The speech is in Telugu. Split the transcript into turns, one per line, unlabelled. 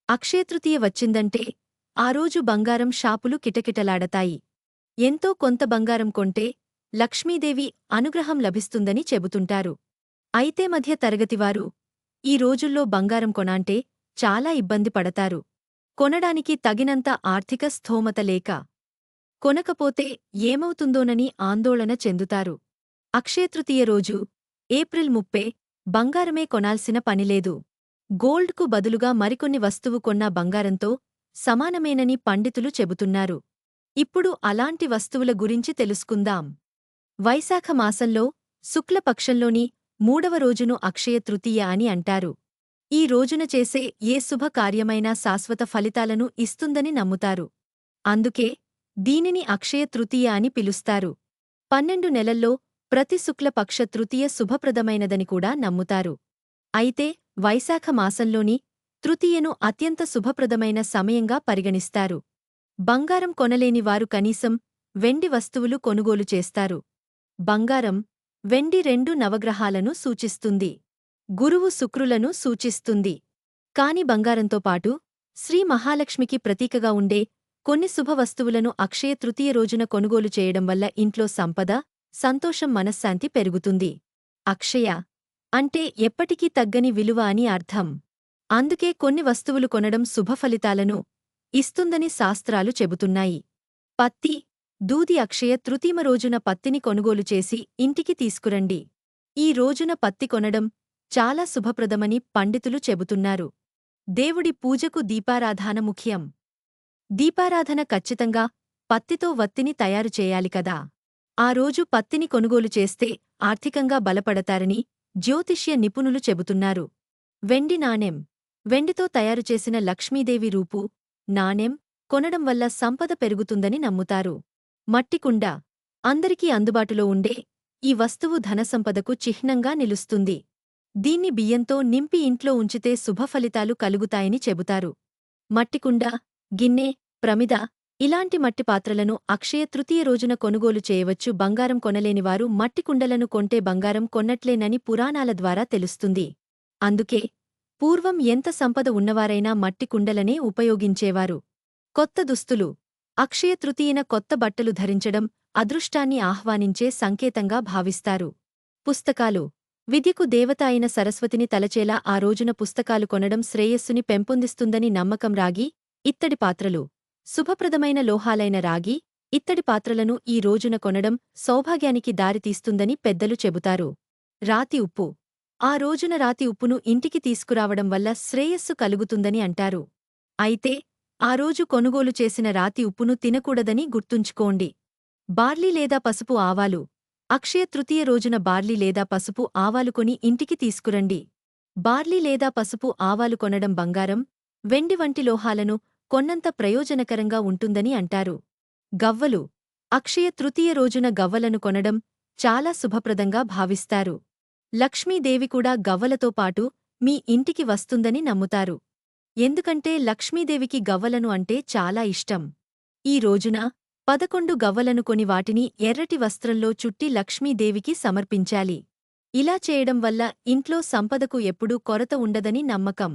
అక్షయతృతీయ వచ్చిందంటే ఆ రోజు బంగారం షాపులు కిటకిటలాడతాయి. ఎంతో కొంత బంగారం కొంటే లక్ష్మీదేవి అనుగ్రహం లభిస్తుందని చెబుతుంటారు. అయితే మధ్య తరగతివారు ఈ రోజుల్లో బంగారం కొనాంటే చాలా ఇబ్బంది పడతారు. కొనడానికి తగినంత ఆర్థిక స్థోమత లేక కొనకపోతే ఏమవుతుందోనని ఆందోళన చెందుతారు. అక్షయతృతీయ రోజు ఏప్రిల్ 30 బంగారమే కొనాల్సిన పనిలేదు. గోల్డ్కు బదులుగా మరికొన్ని వస్తువు కొన్నా బంగారంతో సమానమేనని పండితులు చెబుతున్నారు. ఇప్పుడు అలాంటి వస్తువుల గురించి తెలుసుకుందాం. వైశాఖ మాసంలో శుక్లపక్షంలోని 3వ రోజును అక్షయ తృతీయ అని అంటారు. ఈ రోజున చేసే ఏ శుభకార్యమైనా శాశ్వత ఫలితాలను ఇస్తుందని నమ్ముతారు. అందుకే దీనిని అక్షయ తృతీయ అని పిలుస్తారు. 12 నెలల్లో ప్రతి శుక్లపక్ష తృతీయ శుభప్రదమైనదని కూడా నమ్ముతారు. అయితే వైశాఖ మాసంలోని తృతీయను అత్యంత శుభప్రదమైన సమయంగా పరిగణిస్తారు. బంగారం కొనలేని వారు కనీసం వెండి వస్తువులు కొనుగోలు చేస్తారు. బంగారం, వెండి రెండు నవగ్రహాలను సూచిస్తుంది. గురువు శుక్రులను సూచిస్తుంది. కాని బంగారంతో పాటు శ్రీ మహాలక్ష్మికి ప్రతీకగా ఉండే కొన్ని శుభవస్తువులను అక్షయ తృతీయ రోజున కొనుగోలు చేయడం వల్ల ఇంట్లో సంపద, సంతోషం, మనశ్శాంతి పెరుగుతుంది. అక్షయ అంటే ఎప్పటికీ తగ్గని విలువ అని అర్థం. అందుకే కొన్ని వస్తువులు కొనడం శుభఫలితాలను ఇస్తుందని శాస్త్రాలు చెబుతున్నాయి. పత్తి, దూది అక్షయ తృతీయ రోజున పత్తిని కొనుగోలు చేసి ఇంటికి తీసుకురండి. ఈ రోజున పత్తి కొనడం చాలా శుభప్రదమని పండితులు చెబుతున్నారు. దేవుడి పూజకు దీపారాధన ముఖ్యం. దీపారాధన ఖచ్చితంగా పత్తితో వత్తిని తయారు చేయాలి కదా. ఆ రోజు పత్తిని కొనుగోలు చేస్తే ఆర్థికంగా బలపడతారని జ్యోతిష్య నిపుణులు చెబుతున్నారు. వెండి నాణెం, వెండితో తయారుచేసిన లక్ష్మీదేవి రూపు నాణెం కొనడం వల్ల సంపద పెరుగుతుందని నమ్ముతారు. మట్టికుండ, అందరికీ అందుబాటులో ఉండే ఈ వస్తువు ధనసంపదకు చిహ్నంగా నిలుస్తుంది. దీన్ని బియ్యంతో నింపి ఇంట్లో ఉంచితే శుభఫలితాలు కలుగుతాయని చెబుతారు. మట్టికుండ, గిన్నె, ప్రమిద ఇలాంటి మట్టి పాత్రలను అక్షయ తృతీయ రోజున కొనుగోలు చేయవచ్చు. బంగారం కొనలేనివారు మట్టి కుండలను కొంటే బంగారం కొన్నట్లేనని పురాణాల ద్వారా తెలుస్తుంది. అందుకే పూర్వం ఎంత సంపద ఉన్నవారైనా మట్టి కుండలనే ఉపయోగించేవారు. కొత్త దుస్తులు, అక్షయ తృతీయన కొత్త బట్టలు ధరించడం అదృష్టాన్ని ఆహ్వానించే సంకేతంగా భావిస్తారు. పుస్తకాలు, విద్యకు దేవత అయిన సరస్వతిని తలచేలా ఆ రోజున పుస్తకాలు కొనడం శ్రేయస్సుని పెంపొందిస్తుందని నమ్మకం. రాగి, ఇత్తడి పాత్రలు, శుభప్రదమైన లోహాలైన రాగి, ఇత్తడి పాత్రలను ఈ రోజున కొనడం సౌభాగ్యానికి దారితీస్తుందని పెద్దలు చెబుతారు. రాతి ఉప్పు, ఆ రోజున రాతి ఉప్పును ఇంటికి తీసుకురావడం వల్ల శ్రేయస్సు కలుగుతుందని అంటారు. అయితే ఆ రోజు కొనుగోలు చేసిన రాతి ఉప్పును తినకూడదని గుర్తుంచుకోండి. బార్లీ లేదా పసుపు ఆవాలు, అక్షయ తృతీయ రోజున బార్లీ లేదా పసుపు ఆవాలు కొని ఇంటికి తీసుకురండి. బార్లీ లేదా పసుపు ఆవాలు కొనడం బంగారం, వెండి వంటి లోహాలను కొన్నంత ప్రయోజనకరంగా ఉంటుందని అంటారు. గవ్వలు, అక్షయ తృతీయ రోజున గవ్వలను కొనడం చాలా శుభప్రదంగా భావిస్తారు. లక్ష్మీదేవి కూడా గవ్వలతో పాటు మీ ఇంటికి వస్తుందని నమ్ముతారు. ఎందుకంటే లక్ష్మీదేవికి గవ్వలను అంటే చాలా ఇష్టం. ఈ రోజున 11 గవ్వలను కొని వాటిని ఎర్రటి వస్త్రంలో చుట్టి లక్ష్మీదేవికి సమర్పించాలి. ఇలా చేయడం వల్ల ఇంట్లో సంపదకు ఎప్పుడూ కొరత ఉండదని నమ్మకం.